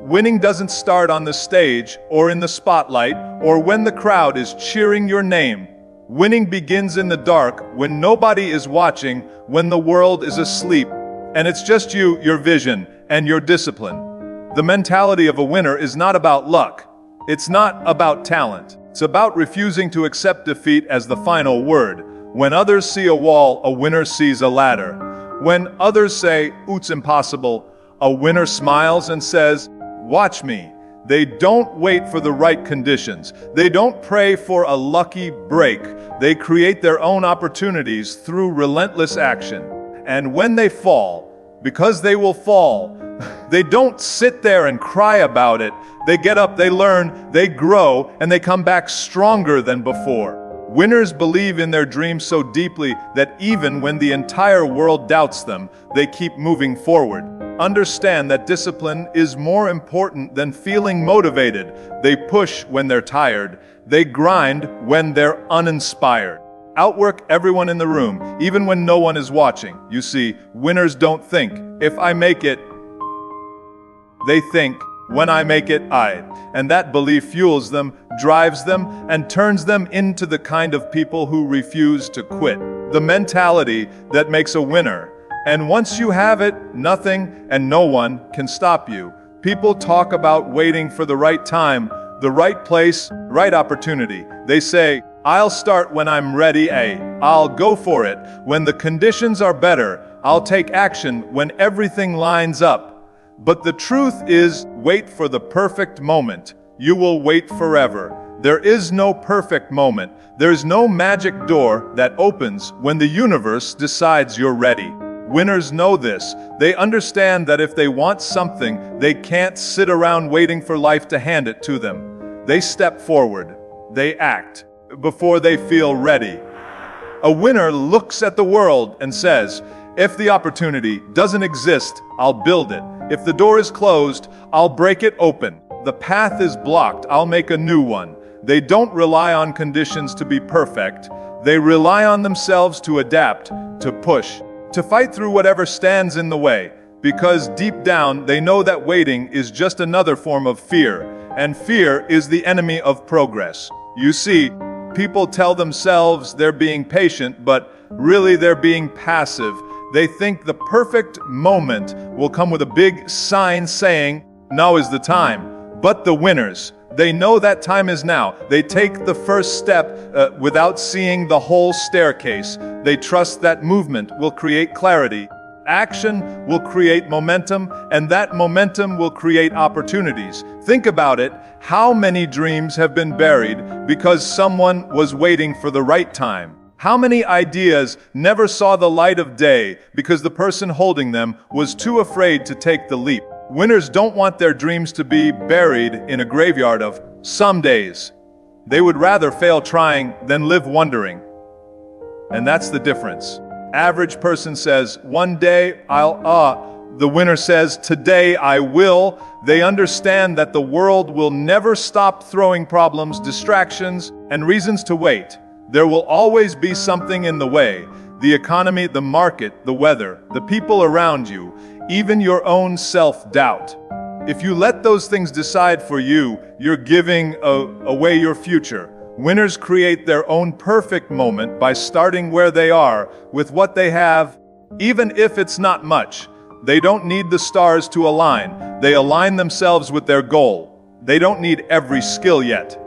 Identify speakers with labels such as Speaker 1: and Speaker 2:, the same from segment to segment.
Speaker 1: Winning doesn't start on the stage or in the spotlight or when the crowd is cheering your name. Winning begins in the dark when nobody is watching, when the world is asleep, and it's just you, your vision, and your discipline. The mentality of a winner is not about luck. It's not about talent. It's about refusing to accept defeat as the final word. When others see a wall, a winner sees a ladder. When others say, "It's impossible," a winner smiles and says, "Watch me." They don't wait for the right conditions. They don't pray for a lucky break. They create their own opportunities through relentless action. And when they fall, because they will fall, they don't sit there and cry about it. They get up, they learn, they grow, and they come back stronger than before. Winners believe in their dreams so deeply that even when the entire world doubts them, they keep moving forward. Understand that discipline is more important than feeling motivated. They push when they're tired. They grind when they're uninspired. Outwork everyone in the room, even when no one is watching. You see, winners don't think, "If I make it," they think, "When I make it, I." And that belief fuels them, drives them, and turns them into the kind of people who refuse to quit. The mentality that makes a winner. And once you have it, nothing and no one can stop you. People talk about waiting for the right time, the right place, right opportunity. They say, "I'll start when I'm ready, I'll go for it. When the conditions are better, I'll take action when everything lines up." But the truth is, wait for the perfect moment. You will wait forever. There is no perfect moment. There's no magic door that opens when the universe decides you're ready. Winners know this. They understand that if they want something, they can't sit around waiting for life to hand it to them. They step forward. They act before they feel ready. A winner looks at the world and says, "If the opportunity doesn't exist, I'll build it. If the door is closed, I'll break it open. The path is blocked, I'll make a new one." They don't rely on conditions to be perfect. They rely on themselves to adapt, to push, to fight through whatever stands in the way, because deep down they know that waiting is just another form of fear, and fear is the enemy of progress. You see, people tell themselves they're being patient, but really they're being passive. They think the perfect moment will come with a big sign saying, "Now is the time." But the winners, they know that time is now. They take the first step without seeing the whole staircase. They trust that movement will create clarity. Action will create momentum, and that momentum will create opportunities. Think about it. How many dreams have been buried because someone was waiting for the right time? How many ideas never saw the light of day because the person holding them was too afraid to take the leap? Winners don't want their dreams to be buried in a graveyard of some days. They would rather fail trying than live wondering. And that's the difference. Average person says, "One day I'll." The winner says, "Today I will." They understand that the world will never stop throwing problems, distractions, and reasons to wait. There will always be something in the way. The economy, the market, the weather, the people around you, even your own self-doubt. If you let those things decide for you, you're giving away your future. Winners create their own perfect moment by starting where they are, with what they have, even if it's not much. They don't need the stars to align. They align themselves with their goal. They don't need every skill yet.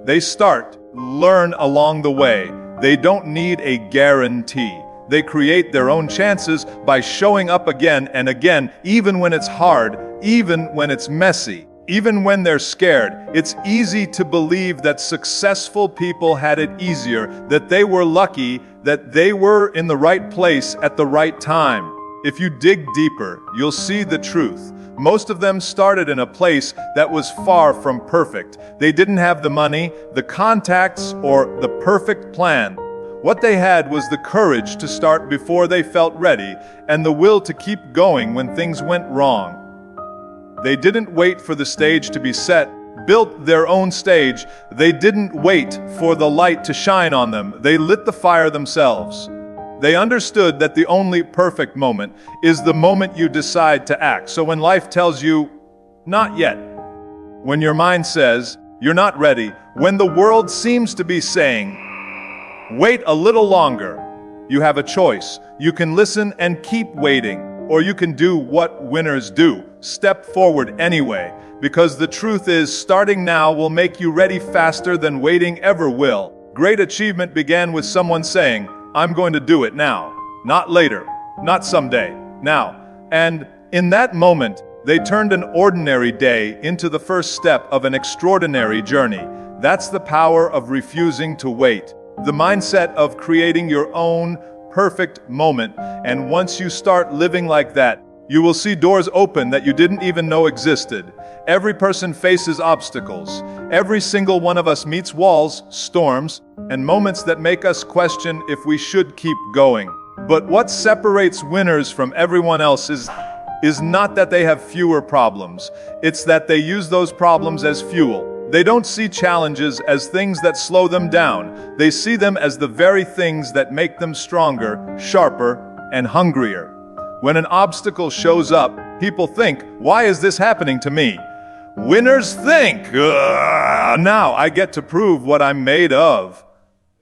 Speaker 1: They start, learn along the way. They don't need a guarantee. They create their own chances by showing up again and again, even when it's hard, even when it's messy, even when they're scared. It's easy to believe that successful people had it easier, that they were lucky, that they were in the right place at the right time. If you dig deeper, you'll see the truth. Most of them started in a place that was far from perfect. They didn't have the money, the contacts, or the perfect plan. What they had was the courage to start before they felt ready, and the will to keep going when things went wrong. They didn't wait for the stage to be set, built their own stage. They didn't wait for the light to shine on them. They lit the fire themselves. They understood that the only perfect moment is the moment you decide to act. So when life tells you, not yet. When your mind says, you're not ready, when the world seems to be saying, wait a little longer, you have a choice. You can listen and keep waiting, or you can do what winners do, step forward anyway, because the truth is, starting now will make you ready faster than waiting ever will. Great achievement began with someone saying, I'm going to do it now, not later, not someday, now. And in that moment, they turned an ordinary day into the first step of an extraordinary journey. That's the power of refusing to wait. The mindset of creating your own perfect moment. And once you start living like that, you will see doors open that you didn't even know existed. Every person faces obstacles. Every single one of us meets walls, storms, and moments that make us question if we should keep going. But what separates winners from everyone else is not that they have fewer problems. It's that they use those problems as fuel. They don't see challenges as things that slow them down. They see them as the very things that make them stronger, sharper, and hungrier. When an obstacle shows up, people think, why is this happening to me? Winners think, now I get to prove what I'm made of.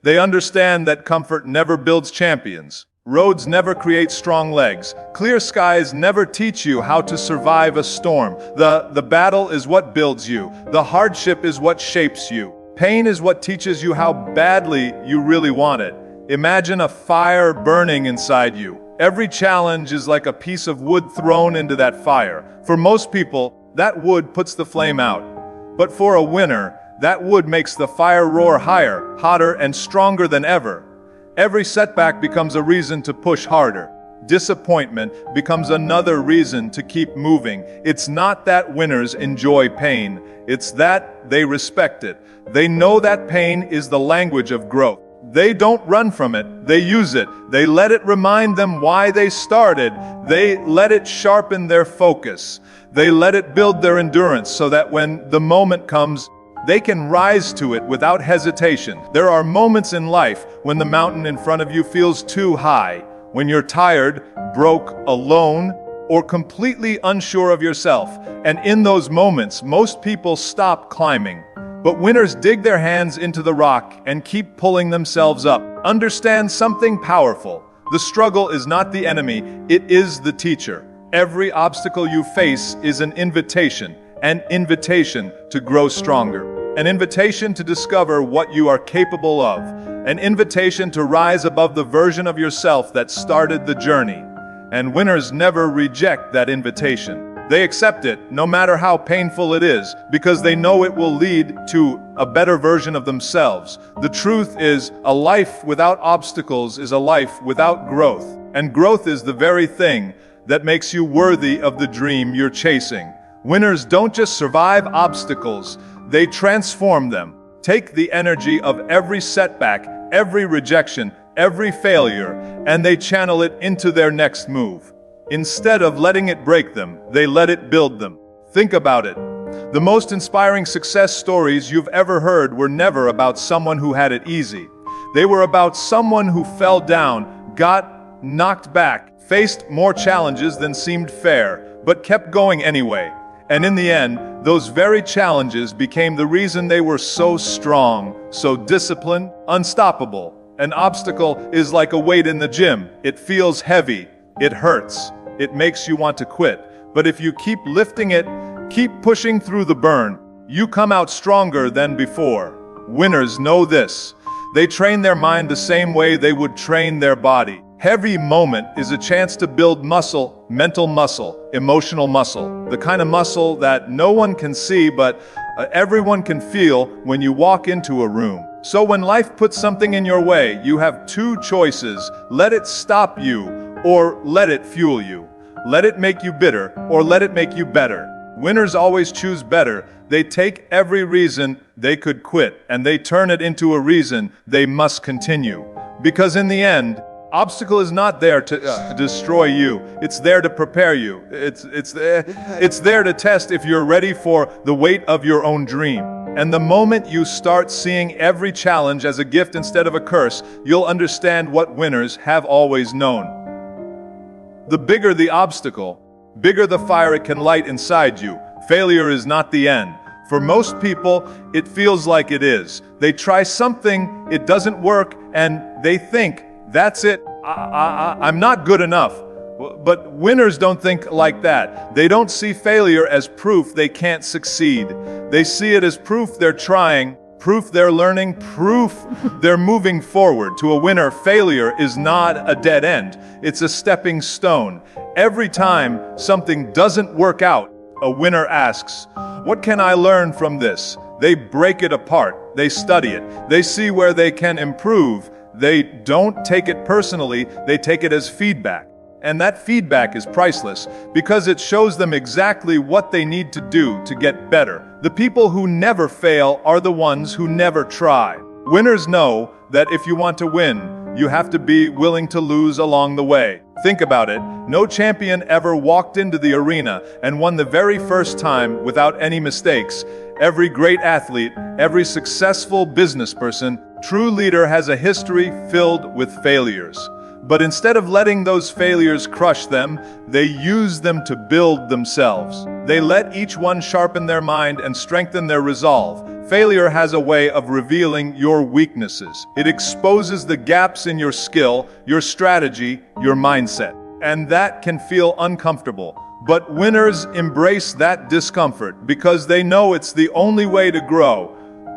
Speaker 1: They understand that comfort never builds champions. Roads never create strong legs. Clear skies never teach you how to survive a storm. The battle is what builds you. The hardship is what shapes you. Pain is what teaches you how badly you really want it. Imagine a fire burning inside you. Every challenge is like a piece of wood thrown into that fire. For most people, that wood puts the flame out. But for a winner, that wood makes the fire roar higher, hotter, and stronger than ever. Every setback becomes a reason to push harder. Disappointment becomes another reason to keep moving. It's not that winners enjoy pain. It's that they respect it. They know that pain is the language of growth. They don't run from it. They use it. They let it remind them why they started. They let it sharpen their focus. They let it build their endurance so that when the moment comes, they can rise to it without hesitation. There are moments in life when the mountain in front of you feels too high, when you're tired, broke, alone, or completely unsure of yourself. And in those moments, most people stop climbing. But winners dig their hands into the rock and keep pulling themselves up. Understand something powerful. The struggle is not the enemy, it is the teacher. Every obstacle you face is an invitation to grow stronger. An invitation to discover what you are capable of. An invitation to rise above the version of yourself that started the journey. And winners never reject that invitation. They accept it, no matter how painful it is, because they know it will lead to a better version of themselves. The truth is, a life without obstacles is a life without growth. And growth is the very thing that makes you worthy of the dream you're chasing. Winners don't just survive obstacles, they transform them. Take the energy of every setback, every rejection, every failure, and they channel it into their next move. Instead of letting it break them, they let it build them. Think about it. The most inspiring success stories you've ever heard were never about someone who had it easy. They were about someone who fell down, got knocked back, faced more challenges than seemed fair, but kept going anyway. And in the end, those very challenges became the reason they were so strong, so disciplined, unstoppable. An obstacle is like a weight in the gym. It feels heavy, it hurts, it makes you want to quit. But if you keep lifting it, keep pushing through the burn, you come out stronger than before. Winners know this. They train their mind the same way they would train their body. Every moment is a chance to build muscle, mental muscle, emotional muscle, the kind of muscle that no one can see but everyone can feel when you walk into a room. So when life puts something in your way, you have two choices. Let it stop you or let it fuel you. Let it make you bitter or let it make you better. Winners always choose better. They take every reason they could quit and they turn it into a reason they must continue. Because in the end, obstacle is not there to destroy you. It's there to prepare you. It's there to test if you're ready for the weight of your own dream. And the moment you start seeing every challenge as a gift instead of a curse, you'll understand what winners have always known. The bigger the obstacle, bigger the fire it can light inside you. Failure is not the end. For most people, it feels like it is. They try something, it doesn't work, and they think, that's it, I'm not good enough. But winners don't think like that. They don't see failure as proof they can't succeed. They see it as proof they're trying, proof they're learning, proof they're moving forward. To a winner, failure is not a dead end. It's a stepping stone. Every time something doesn't work out, a winner asks, what can I learn from this? They break it apart. They study it. They see where they can improve. They don't take it personally. They take it as feedback. And that feedback is priceless because it shows them exactly what they need to do to get better. The people who never fail are the ones who never try. Winners know that if you want to win, you have to be willing to lose along the way. Think about it. No champion ever walked into the arena and won the very first time without any mistakes. Every great athlete, every successful business person, true leader has a history filled with failures. But instead of letting those failures crush them, they use them to build themselves. They let each one sharpen their mind and strengthen their resolve. Failure has a way of revealing your weaknesses. It exposes the gaps in your skill, your strategy, your mindset. And that can feel uncomfortable. But winners embrace that discomfort because they know it's the only way to grow.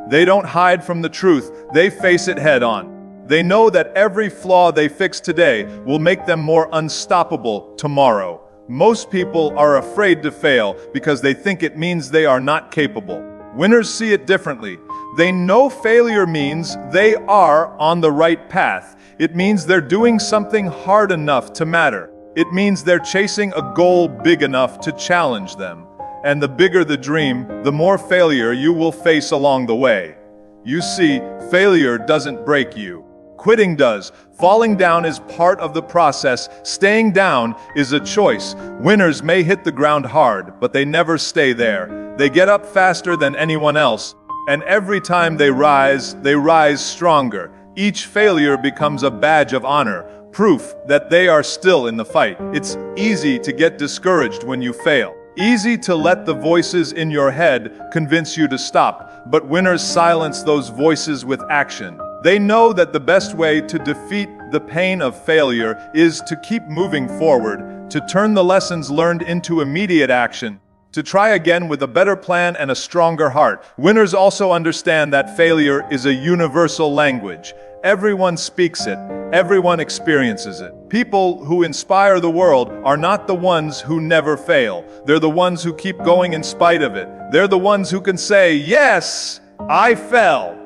Speaker 1: They don't hide from the truth, they face it head on. They know that every flaw they fix today will make them more unstoppable tomorrow. Most people are afraid to fail because they think it means they are not capable. Winners see it differently. They know failure means they are on the right path. It means they're doing something hard enough to matter. It means they're chasing a goal big enough to challenge them. And the bigger the dream, the more failure you will face along the way. You see, failure doesn't break you. Quitting does. Falling down is part of the process. Staying down is a choice. Winners may hit the ground hard, but they never stay there. They get up faster than anyone else, and every time they rise stronger. Each failure becomes a badge of honor, proof that they are still in the fight. It's easy to get discouraged when you fail. Easy to let the voices in your head convince you to stop, but winners silence those voices with action. They know that the best way to defeat the pain of failure is to keep moving forward, to turn the lessons learned into immediate action, to try again with a better plan and a stronger heart. Winners also understand that failure is a universal language. Everyone speaks it. Everyone experiences it. People who inspire the world are not the ones who never fail. They're the ones who keep going in spite of it. They're the ones who can say, yes, I fell.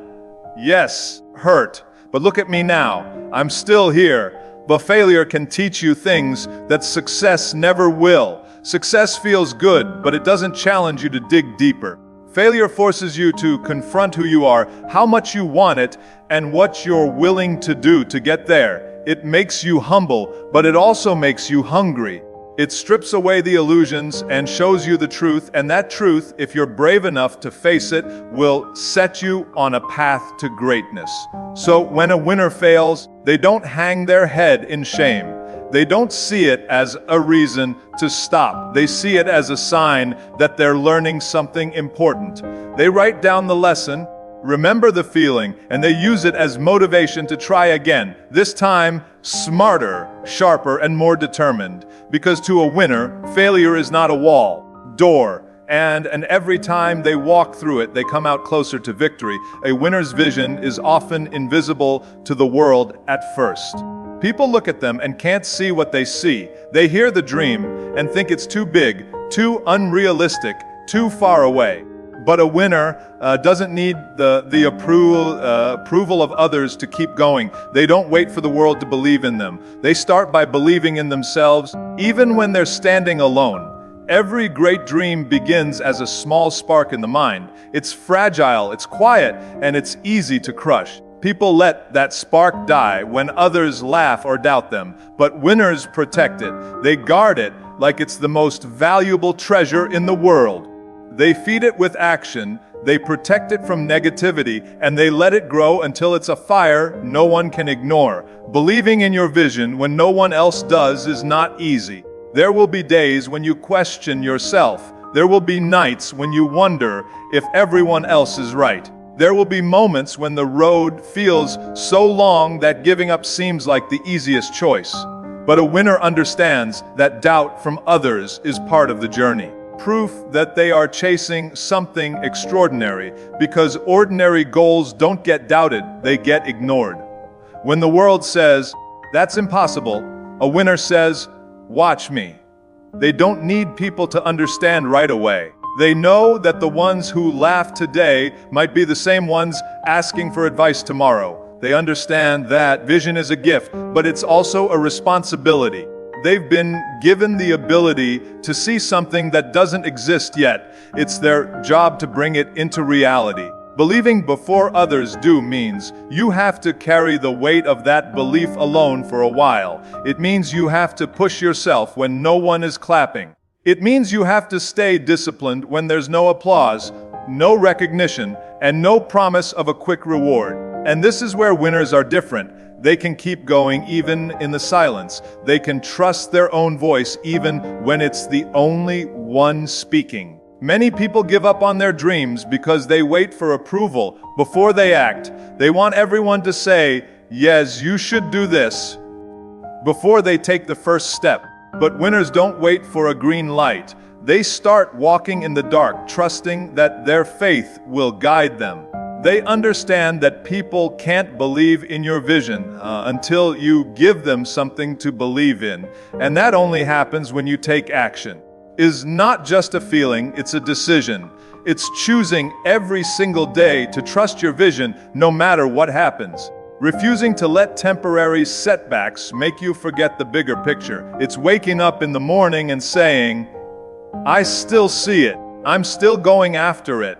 Speaker 1: Yes, hurt. But look at me now. I'm still here. But failure can teach you things that success never will. Success feels good, but it doesn't challenge you to dig deeper. Failure forces you to confront who you are, how much you want it, and what you're willing to do to get there. It makes you humble, but it also makes you hungry. It strips away the illusions and shows you the truth, and that truth, if you're brave enough to face it, will set you on a path to greatness. So when a winner fails, they don't hang their head in shame. They don't see it as a reason to stop. They see it as a sign that they're learning something important. They write down the lesson, remember the feeling, and they use it as motivation to try again. This time, smarter, sharper, and more determined. Because to a winner, failure is not a wall, door, and every time they walk through it, they come out closer to victory. A winner's vision is often invisible to the world at first. People look at them and can't see what they see. They hear the dream and think it's too big, too unrealistic, too far away. But a winner doesn't need the approval of others to keep going. They don't wait for the world to believe in them. They start by believing in themselves, even when they're standing alone. Every great dream begins as a small spark in the mind. It's fragile, it's quiet, and it's easy to crush. People let that spark die when others laugh or doubt them, but winners protect it. They guard it like it's the most valuable treasure in the world. They feed it with action, they protect it from negativity, and they let it grow until it's a fire no one can ignore. Believing in your vision when no one else does is not easy. There will be days when you question yourself, There will be nights when you wonder if everyone else is right. There will be moments when the road feels so long that giving up seems like the easiest choice. But a winner understands that doubt from others is part of the journey. Proof that they are chasing something extraordinary, because ordinary goals don't get doubted, they get ignored. When the world says, "That's impossible," a winner says, "Watch me." They don't need people to understand right away. They know that the ones who laugh today might be the same ones asking for advice tomorrow. They understand that vision is a gift, but it's also a responsibility. They've been given the ability to see something that doesn't exist yet. It's their job to bring it into reality. Believing before others do means you have to carry the weight of that belief alone for a while. It means you have to push yourself when no one is clapping. It means you have to stay disciplined when there's no applause, no recognition, and no promise of a quick reward. And this is where winners are different. They can keep going even in the silence. They can trust their own voice even when it's the only one speaking. Many people give up on their dreams because they wait for approval before they act. They want everyone to say, "Yes, you should do this," before they take the first step. But winners don't wait for a green light. They start walking in the dark, trusting that their faith will guide them. They understand that people can't believe in your vision until you give them something to believe in. And that only happens when you take action. Is not just a feeling, it's a decision. It's choosing every single day to trust your vision no matter what happens. Refusing to let temporary setbacks make you forget the bigger picture. It's waking up in the morning and saying, "I still see it. I'm still going after it."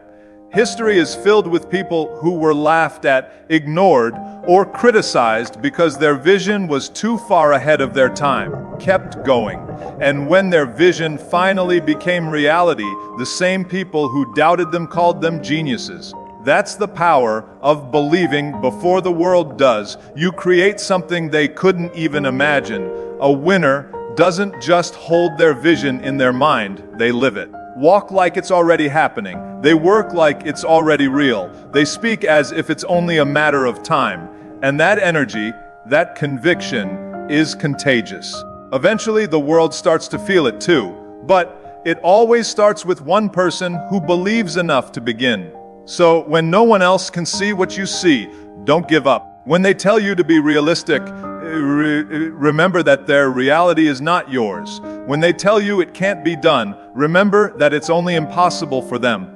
Speaker 1: History is filled with people who were laughed at, ignored, or criticized because their vision was too far ahead of their time, kept going. And when their vision finally became reality, the same people who doubted them called them geniuses. That's the power of believing before the world does. You create something they couldn't even imagine. A winner doesn't just hold their vision in their mind, they live it. Walk like it's already happening. They work like it's already real. They speak as if it's only a matter of time. And that energy, that conviction, is contagious. Eventually, the world starts to feel it too. But it always starts with one person who believes enough to begin. So when no one else can see what you see, don't give up. When they tell you to be realistic, remember that their reality is not yours. When they tell you it can't be done, remember that it's only impossible for them,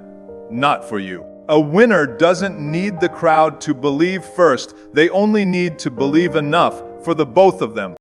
Speaker 1: not for you. A winner doesn't need the crowd to believe first. They only need to believe enough for the both of them.